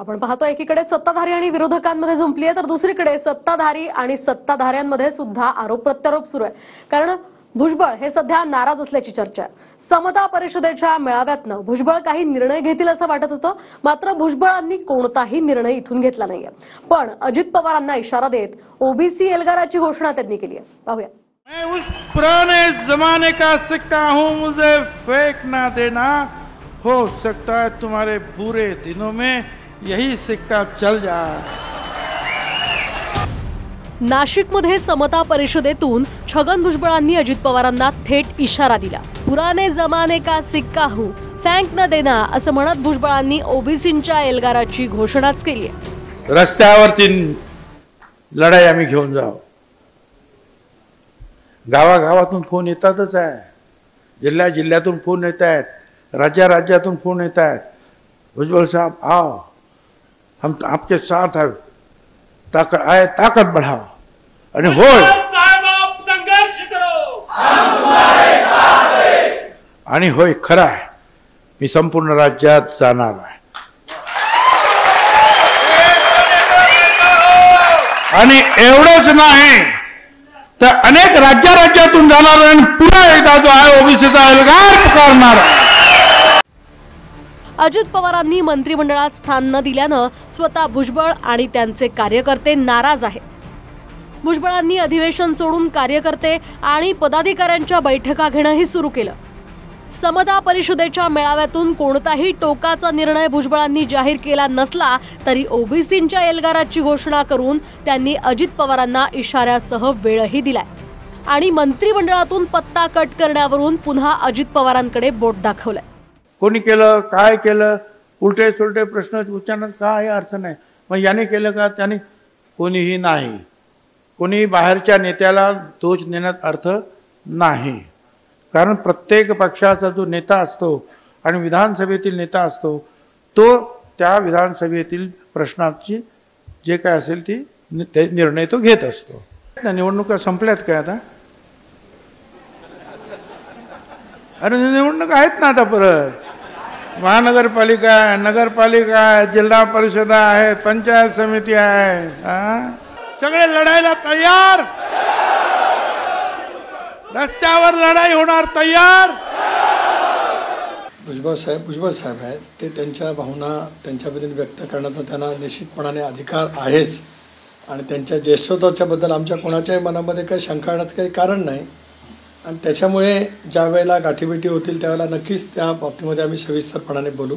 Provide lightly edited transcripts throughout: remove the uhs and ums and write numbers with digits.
आपण पाहतो एकीकडे सत्ताधारी आणि विरोधकांमध्ये झुंपली आहे तर दुसरीकडे सत्ताधारी आणि सत्ताधाऱ्यांमध्ये सुद्धा आरोप प्रत्यारोप सुरू आहे। कारण भुजबळ हे सध्या नाराज असल्याची चर्चा आहे। समता परिषदेच्या मेळाव्यातनं भुजबळ काही निर्णय घेतील असं वाटत होतं, मात्र भुजबळांनी कोणताही निर्णय इथून घेतला नाहीये। पण अजित पवारांना इशारा देत ओबीसी एल्गाराची घोषणा त्यांनी केली आहे। पाहूया। मैं उस पुराने जमाने का सिक्का हूं, मुझे फेंकना देना। हो सकता है तुम्हारे बुरे दिनों में यही सिक्का चल जाए। नाशिकमध्ये समता परिषदेतून छगन भुजबळांनी अजित पवारांना थेट इशारा दिला। पुराने जमाने का सिक्का हूं, फेंक न देना असं म्हणत भुजबळांनी ओबीसींच्या एल्गाराची घोषणाच केली आहे। रस्त्यावरती लढाई आम्ही घेऊन जाऊ। गावागावातून फोन येतातच आहे, जिल्ह्यातून फोन येत आहेत, राज्यातून फोन येत आहेत। भुजबळ साहब आओ, हम आपके साथ हैं, ताकत बढ़ाओ। आणि होय साहेब आप संघर्ष करो, हम तुम्हारे साथ हैं। आणि होय खरं आहे, मी संपूर्ण राज्यात जाणार आहे आणि एवढंच नाही तर अनेक राज्यातून जाणार आणि पुन्हा एकदा जो आहे ओबीसीचा एल्गार पुकारणार आहे। अजित पवारांनी मंत्रिमंडळात स्थान न दिल्यानं स्वतः भुजबळ आणि त्यांचे कार्यकर्ते नाराज आहेत। भुजबळांनी अधिवेशन सोडून कार्यकर्ते आणि पदाधिकाऱ्यांच्या बैठका घेणंही सुरू केलं। समता परिषदेच्या मेळाव्यातून कोणताही टोकाचा निर्णय भुजबळांनी जाहीर केला नसला तरी ओबीसींच्या एल्गाराची घोषणा करून त्यांनी अजित पवारांना इशाऱ्यासह वेळही दिलाय आणि मंत्रिमंडळातून पत्ता कट करण्यावरून पुन्हा अजित पवारांकडे बोट दाखवलंय। कोणी केलं, काय केलं, उलटे सुलटे प्रश्न विचारण्यात काय अर्थ नाही। मग याने केलं का, त्याने? कोणीही नाही। कोणी बाहेरच्या नेत्याला दोष देण्यात अर्थ नाही, कारण प्रत्येक पक्षाचा जो नेता असतो आणि विधानसभेतील नेता असतो तो त्या विधानसभेतील प्रश्नाची जे काय असेल ती निर्णय तो घेत असतो। निवडणुका संपल्यात काय आता? अरे निवडणूक आहेत ना आता परत। महानगरपालिका आहे, नगरपालिका आहे, जिल्हा परिषदा आहेत, पंचायत समिती आहे। सगळे लढायला तयार, रस्त्यावर लढाई होणार तयार। भुजबळ साहेब आहेत, ते त्यांच्या भावना त्यांच्याबद्दल व्यक्त करण्याचा त्यांना निश्चितपणाने अधिकार आहेच आणि त्यांच्या ज्येष्ठत्वाच्याबद्दल आमच्या कोणाच्याही मनामध्ये काही शंका येण्याचं काही कारण नाही आणि त्याच्यामुळे ज्या वेळेला गाठीभेटी होतील त्यावेळेला नक्कीच त्या बाबतीमध्ये आम्ही सविस्तरपणाने बोलू।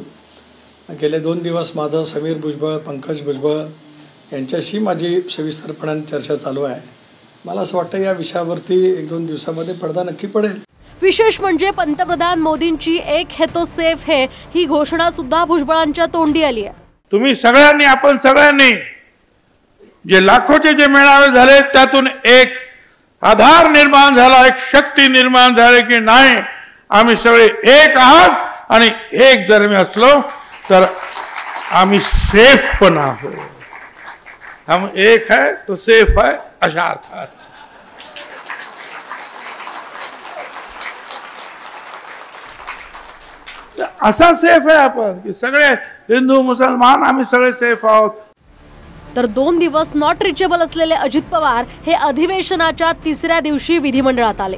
गेले 2 दिवस माझं समीर भुजबळ, पंकज भुजबळ यांच्याशी माझी सविस्तरपणाने चर्चा चालू आहे। मला असं वाटतं या विषयावरती 1-2 दिवसामध्ये पडदा नक्की पडेल। विशेष म्हणजे पंतप्रधान मोदींची एक है तो सेफ है ही घोषणा सुद्धा भुजबळांच्या तोंडी आली आहे। तुम्ही सगळ्यांनी, आपण सगळ्यांनी जे लाखोचे जे मेळावे झाले त्यातून एक आधार निर्माण झाला, एक शक्ती निर्माण झाली की नाही आम्ही सगळे एक आहोत आणि एक जर मी असलो तर आम्ही सेफ पण आहोत। हम एक है तो सेफ है अशा अर्थात। असा सेफ आहे आपण की सगळे हिंदू मुसलमान आम्ही सगळे सेफ आहोत। तर 2 दिवस नॉट रिचेबल असलेले अजित पवार हे अधिवेशनाच्या 3ऱ्या दिवशी विधिमंडळात आले,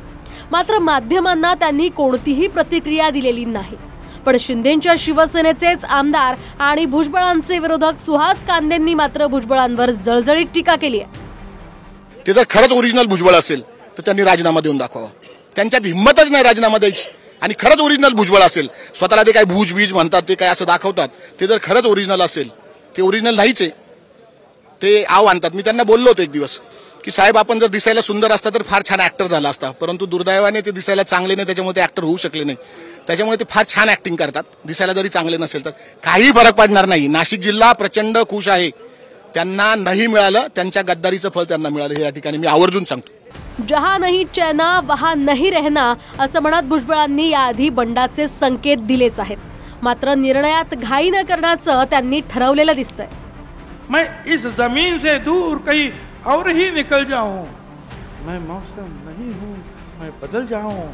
मात्र माध्यमांना त्यांनी कोणतीही प्रतिक्रिया दिलेली नाही। पण शिंदेच्या शिवसेनेचेच आमदार आणि भुजबळांचे विरोधक सुहास कांदेंनी मात्र भुजबळांवर जळजळीत टीका केली आहे। ते जर खरंच ओरिजिनल भुजबळ असेल तर त्यांनी राजीनामा देऊन दाखवावा। त्यांच्यात हिंमतच नाही राजीनामा द्यायची आणि खरंच ओरिजिनल भुजबळ असेल, स्वतःला ते काय भुजबीज म्हणतात, ते काय असं दाखवतात, ते जर खरंच ओरिजिनल असेल, ते ओरिजिनल नाहीच आहे, ते आव आणतात। मी त्यांना बोललो होतो एक दिवस की साहेब आपण जर दिसायला सुंदर असता तर फार छान ऍक्टर झाला असता, परंतु दुर्दैवाने ते दिसायला चांगले नाही, त्याच्यामुळे ते ऍक्टर होऊ शकले नाही। त्याच्यामुळे ते फार छान ऍक्टिंग करतात, दिसायला जरी चांगले नसेल तर काही फरक पडणार नाही। नाशिक जिल्हा प्रचंड खुश आहे, त्यांना नाही मिळालं, त्यांच्या गद्दारीचं फळ त्यांना मिळालं, हे या ठिकाणी मी आवर्जून सांगतो। जहां नहीं चैना वहां नहीं रहना असं म्हणत भुजबळांनी याआधी बंडाचे संकेत दिलेच आहेत, मात्र निर्णयात घाई न करण्याचं त्यांनी ठरवलेलं दिसतंय। मैं इस जमीन से दूर कहीं और ही निकल जाऊं, मैं मौसम नहीं हूं, मैं बदल जाऊं।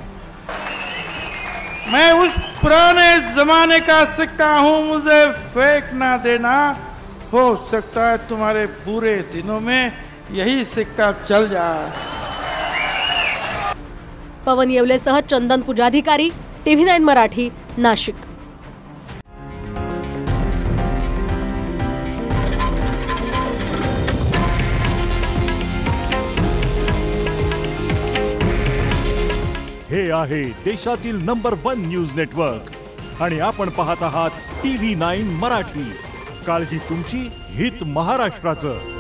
मैं उस पुराने जमाने का सिक्का हूं, मुझे फेंक ना देना। हो सकता है तुम्हारे बुरे दिनों में यही सिक्का चल जाए। पवन येवलेसह चंदन पुजाधिकारी, TV9 मराठी, नाशिक। हे आहे देशातील नंबर 1 न्यूज नेटवर्क आणि आपण पाहत आहात TV9 मराठी। काळजी तुमची, हित महाराष्ट्राचं।